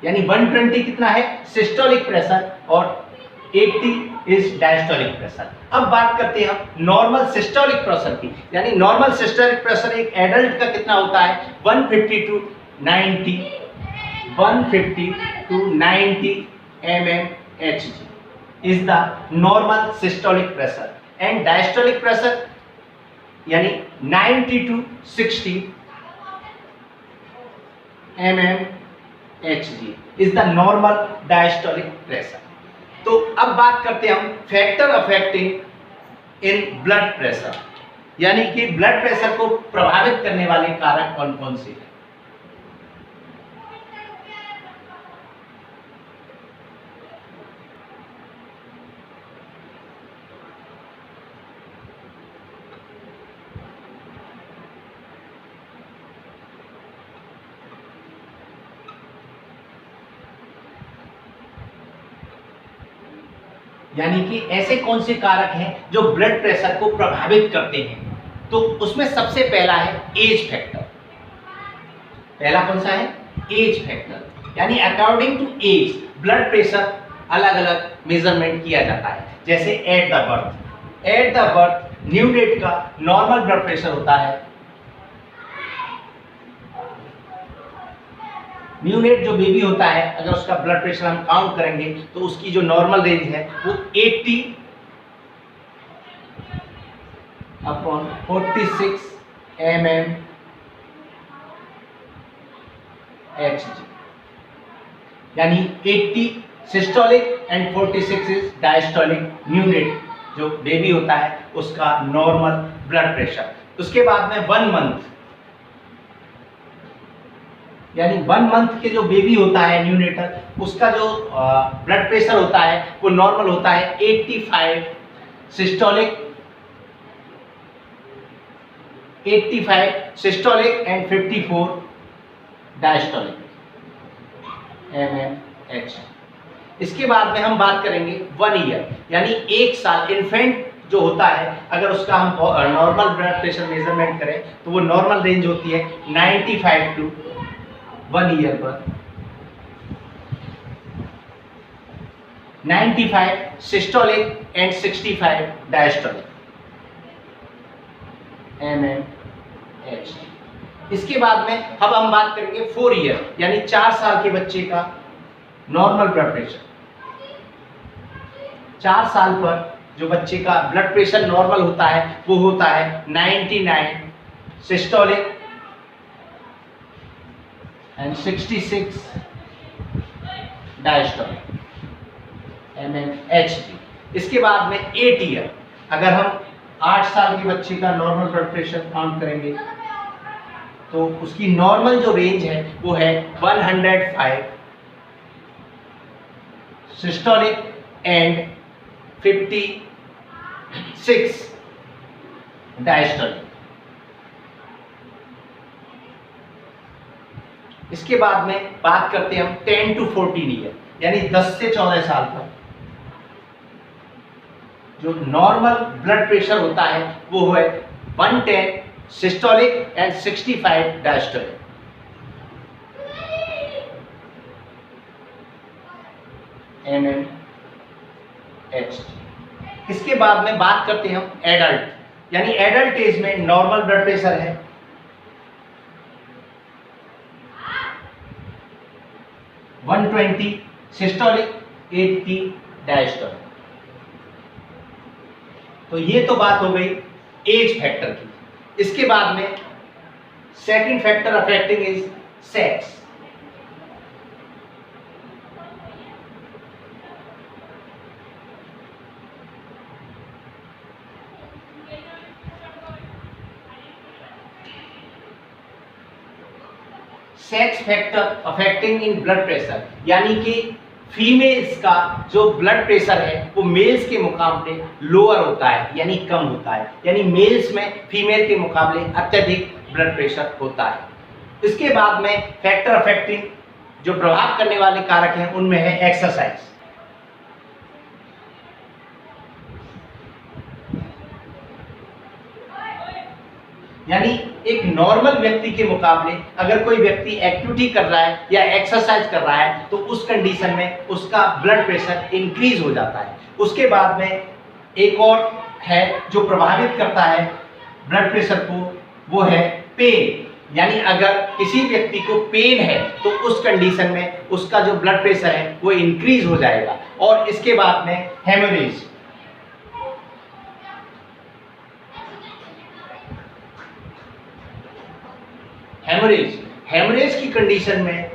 यानी 120 कितना है? सिस्टोलिक प्रेशर और 80 इज डायस्टोलिक प्रेशर। अब बात करते हैं हम नॉर्मल सिस्टोलिक प्रेशर की। यानी नॉर्मल सिस्टोलिक प्रेशर एक एडल्ट का कितना होता है? 150 to 90 mmHg is the normal systolic pressure and diastolic pressure यानी 90 to 60 mmHg is the normal diastolic pressure। तो अब बात करते हैं हम factor affecting in blood pressure, यानी कि ब्लड प्रेशर को प्रभावित करने वाले कारक कौन कौन से हैं। यानी कि ऐसे कौन से कारक हैं जो ब्लड प्रेशर को प्रभावित करते हैं। तो उसमें सबसे पहला है एज फैक्टर। पहला कौन सा है? Age factor. यानी according to age blood pressure अलग अलग मेजरमेंट किया जाता है। जैसे एट द बर्थ न्यूनेट का नॉर्मल ब्लड प्रेशर होता है, न्यूनेट जो बेबी होता है अगर उसका ब्लड प्रेशर हम काउंट करेंगे तो उसकी जो नॉर्मल रेंज है वो 80 अपॉन 46 mmHg। यानी 80 systolic and 46 is diastolic, neonate जो बेबी होता है उसका नॉर्मल ब्लड प्रेशर। उसके बाद में 1 मंथ, यानी 1 मंथ के जो बेबी होता है न्यूनेटर, उसका जो ब्लड प्रेशर होता है वो नॉर्मल होता है 85 सिस्टोलिक एंड 54 डायस्टोलिक mmH। इसके बाद में हम बात करेंगे 1 ईयर, यानी 1 साल इन्फेंट जो होता है अगर उसका हम नॉर्मल ब्लड प्रेशर मेजरमेंट करें तो वो नॉर्मल रेंज होती है 95 टू 1 ईयर पर 95 सिस्टोलिक एंड 65 डायस्टोलिक mmH। इसके बाद में अब हम बात करेंगे 4 ईयर, यानी 4 साल के बच्चे का नॉर्मल ब्लड प्रेशर। 4 साल पर जो बच्चे का ब्लड प्रेशर नॉर्मल होता है वो होता है 99 सिस्टोलिक एंड 66 डायस्टोलिक mmHg। इसके बाद में 8 ईयर, अगर हम 8 साल के बच्चे का नॉर्मल ब्लड प्रेशर काउंट करेंगे तो उसकी नॉर्मल जो रेंज है वो है 105 सिस्टोलिक एंड 56 डायस्टोलिक। इसके बाद में बात करते हैं हम 10 to 14 ईयर, यानी 10 से 14 साल तक जो नॉर्मल ब्लड प्रेशर होता है वो है 110 सिस्टोलिक एंड 65 डायस्टोलिक। mmHg। इसके बाद में बात करते हैं हम एडल्ट, यानी एडल्ट एज में नॉर्मल ब्लड प्रेशर है 120 सिस्टोलिक 80 डायस्टोलिक। तो ये तो बात हो गई एज फैक्टर की। इसके बाद में second factor affecting is sex. Sex factor affecting in blood pressure, यानी कि फीमेल्स का जो ब्लड प्रेशर है वो मेल्स के मुकाबले लोअर होता है, यानी कम होता है, यानी मेल्स में फीमेल के मुकाबले अत्यधिक ब्लड प्रेशर होता है। इसके बाद में फैक्टर अफेक्टिंग जो प्रभाव करने वाले कारक हैं उनमें है एक्सरसाइज, यानी एक नॉर्मल व्यक्ति के मुकाबले अगर कोई व्यक्ति एक्टिविटी कर रहा है या एक्सरसाइज कर रहा है तो उस कंडीशन में उसका ब्लड प्रेशर इंक्रीज हो जाता है। उसके बाद में एक और है जो प्रभावित करता है ब्लड प्रेशर को, वो है पेन, यानी अगर किसी व्यक्ति को पेन है तो उस कंडीशन में उसका जो ब्लड प्रेशर है वो इंक्रीज हो जाएगा। और इसके बाद में हेमोरेज, हेमरेज की कंडीशन में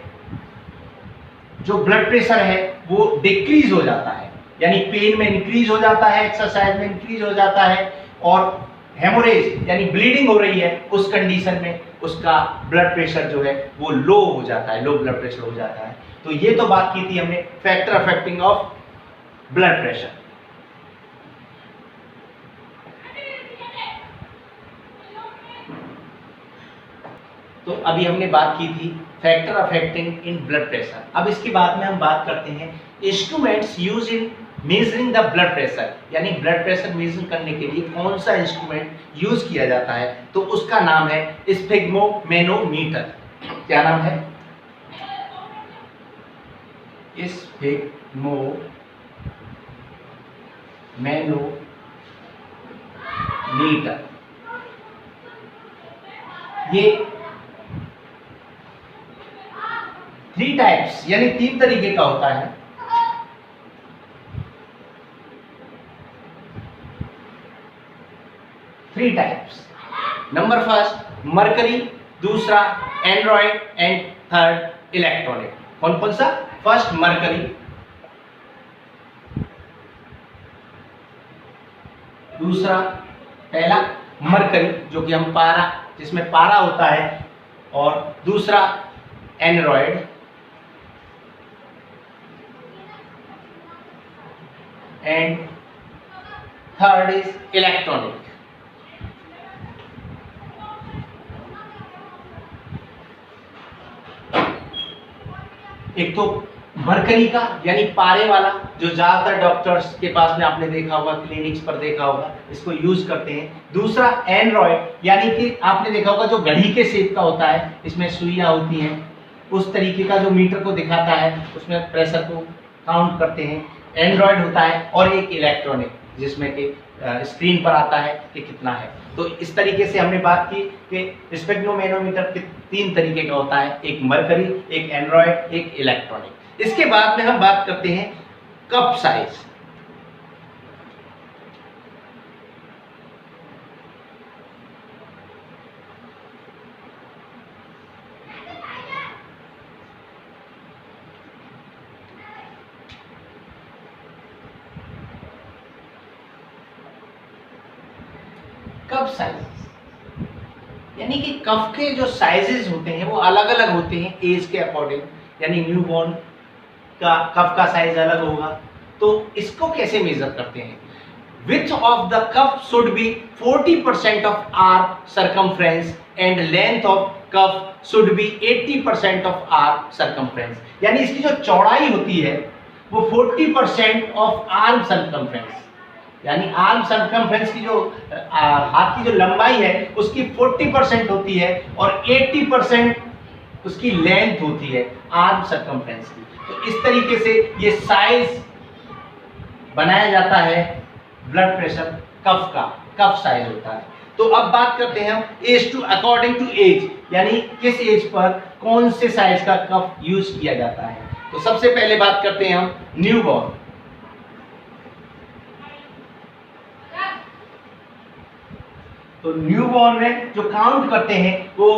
जो ब्लड प्रेशर है वो डिक्रीज हो जाता है, यानी पेन में इंक्रीज हो जाता है, एक्सरसाइज में इंक्रीज हो जाता है, और हेमोरेज यानी ब्लीडिंग हो रही है उस कंडीशन में उसका ब्लड प्रेशर जो है वो लो हो जाता है, लो ब्लड प्रेशर हो जाता है। तो ये तो बात की थी हमने factor affecting of blood pressure. तो अभी हमने बात की थी factor affecting in blood pressure. अब इसके बाद में हम बात करते हैं instruments use in measuring the blood pressure, यानी ब्लड प्रेशर मेजर करने के लिए कौन सा इंस्ट्रूमेंट यूज किया जाता है, तो उसका नाम है स्फिग्मोमेनोमीटर। क्या नाम है? स्फिग्मोमेनोमीटर। ये 3 टाइप्स यानी 3 तरीके का होता है। नंबर फर्स्ट मरकरी, दूसरा एंड्रॉइड एंड थर्ड इलेक्ट्रॉनिक। कौन कौन सा? फर्स्ट मरकरी, दूसरा पहला मरकरी जो कि हम पारा, जिसमें पारा होता है, और दूसरा Android, and third is electronic. एक तो मरकरी का यानी पारे वाला जो ज्यादातर डॉक्टर्स के पास में आपने देखा होगा, क्लिनिक्स पर देखा होगा, इसको यूज करते हैं। दूसरा एंड्रॉइड यानी कि आपने देखा होगा जो घड़ी के शेप का होता है, इसमें सुइयां होती हैं, उस तरीके का जो मीटर को दिखाता है, उसमें प्रेशर को काउंट करते हैं, एंड्रॉइड होता है। और एक इलेक्ट्रॉनिक जिसमें कि स्क्रीन पर आता है कि कितना है। तो इस तरीके से हमने बात की कि स्फिग्मोमेनोमीटर 3 तरीके का होता है, एक मरकरी, एक एंड्रॉइड, एक इलेक्ट्रॉनिक। इसके बाद में हम बात करते हैं कप साइज। कप साइज यानी कि कफ के जो साइजेस होते हैं वो अलग अलग होते हैं एज के अकॉर्डिंग, यानी न्यूबॉर्न का कफ का साइज अलग होगा। तो इसको कैसे मेजर करते हैं? width of the cuff should be 40% of arm circumference and length of cuff should be 80% of arm circumference। यानी इसकी जो चौड़ाई होती है वो 40% ऑफ आर्म सर्कमफ्रेंस, यानी आर्म सर्कमफ्रेंस की जो हाथ की जो लंबाई है उसकी 40% होती है और 80% उसकी लेंथ होती है आर्म सर्कमफ्रेंस की। तो इस तरीके से ये साइज बनाया जाता है ब्लड प्रेशर कफ का, कफ साइज होता है। तो अब बात करते हैं हम age to according to age, यानी किस एज पर कौन से साइज का कफ यूज किया जाता है। तो सबसे पहले बात करते हैं हम न्यूबॉर्न। तो न्यूबॉर्न में जो काउंट करते हैं वो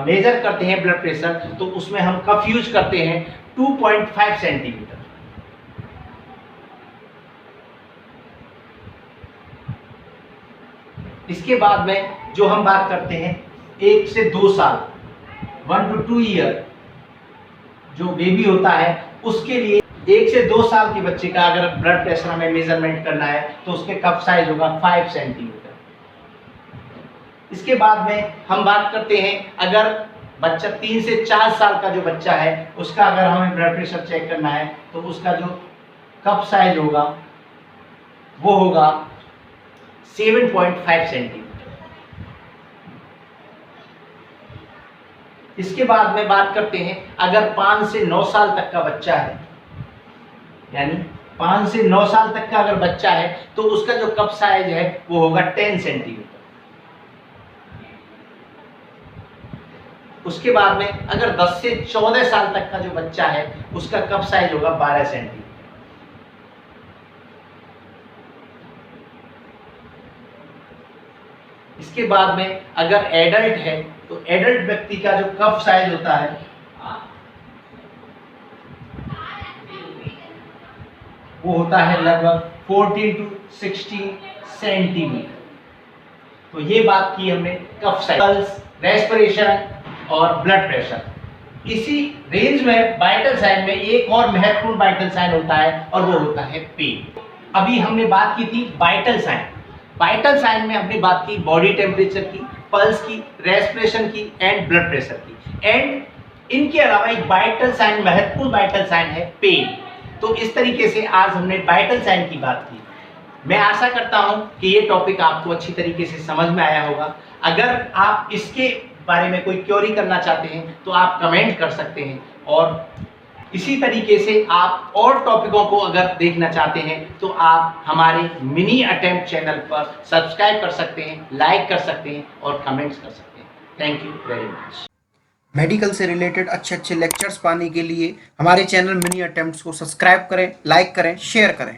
मेजर करते हैं ब्लड प्रेशर, तो उसमें हम कफ यूज करते हैं 2.5 सेंटीमीटर। इसके बाद में जो हम बात करते हैं 1 से 2 साल 1 to 2 ईयर जो बेबी होता है उसके लिए 1 से 2 साल के बच्चे का अगर ब्लड प्रेशर हमें मेजरमेंट करना है तो उसके कफ साइज होगा 5 सेंटीमीटर। इसके बाद में हम बात करते हैं अगर बच्चा 3 से 4 साल का जो बच्चा है उसका अगर हमें ब्लड प्रेशर चेक करना है तो उसका जो कप साइज होगा वो होगा 7.5 सेंटीमीटर। इसके बाद में बात करते हैं अगर 5 से 9 साल तक का बच्चा है, यानी 5 से 9 साल तक का अगर बच्चा है तो उसका जो कप साइज है वो होगा 10 सेंटीमीटर। उसके बाद में अगर 10 से 14 साल तक का जो बच्चा है उसका कप साइज होगा 12 सेंटीमीटर। इसके बाद में अगर एडल्ट है तो एडल्ट व्यक्ति का जो कफ साइज होता है वो होता है लगभग 14 to 16 सेंटीमीटर। तो ये बात की हमने कफ साइज, रेस्पिरेशन और ब्लड प्रेशर। इसी रेंज में वाइटल साइन में एक और महत्वपूर्ण वाइटल साइन होता है और वो होता है पेन। अभी हमने बात की थी वाइटल साइन। वाइटल साइन में हमने बात की बॉडी टेम्परेचर की, पल्स की, रेस्पिरेशन की एंड ब्लड प्रेशर की। एंड इनके अलावा एक वाइटल साइन, महत्वपूर्ण वाइटल साइन है पेन। तो इस तरीके से आज हमने वाइटल साइन की बात की। मैं आशा करता हूं कि ये टॉपिक आपको अच्छी तरीके से समझ में आया होगा। अगर आप इसके बारे में कोई क्वेरी करना चाहते हैं तो आप कमेंट कर सकते हैं, और इसी तरीके से आप और टॉपिकों को अगर देखना चाहते हैं तो आप हमारे मिनी अटेम्प्ट चैनल पर सब्सक्राइब कर सकते हैं, लाइक कर सकते हैं और कमेंट्स कर सकते हैं। Thank you very much. Medical से रिलेटेड अच्छे लेक्चर्स पाने के लिए हमारे चैनल मिनी अटेम्प्ट्स को सब्सक्राइब करें, लाइक करें, शेयर करें।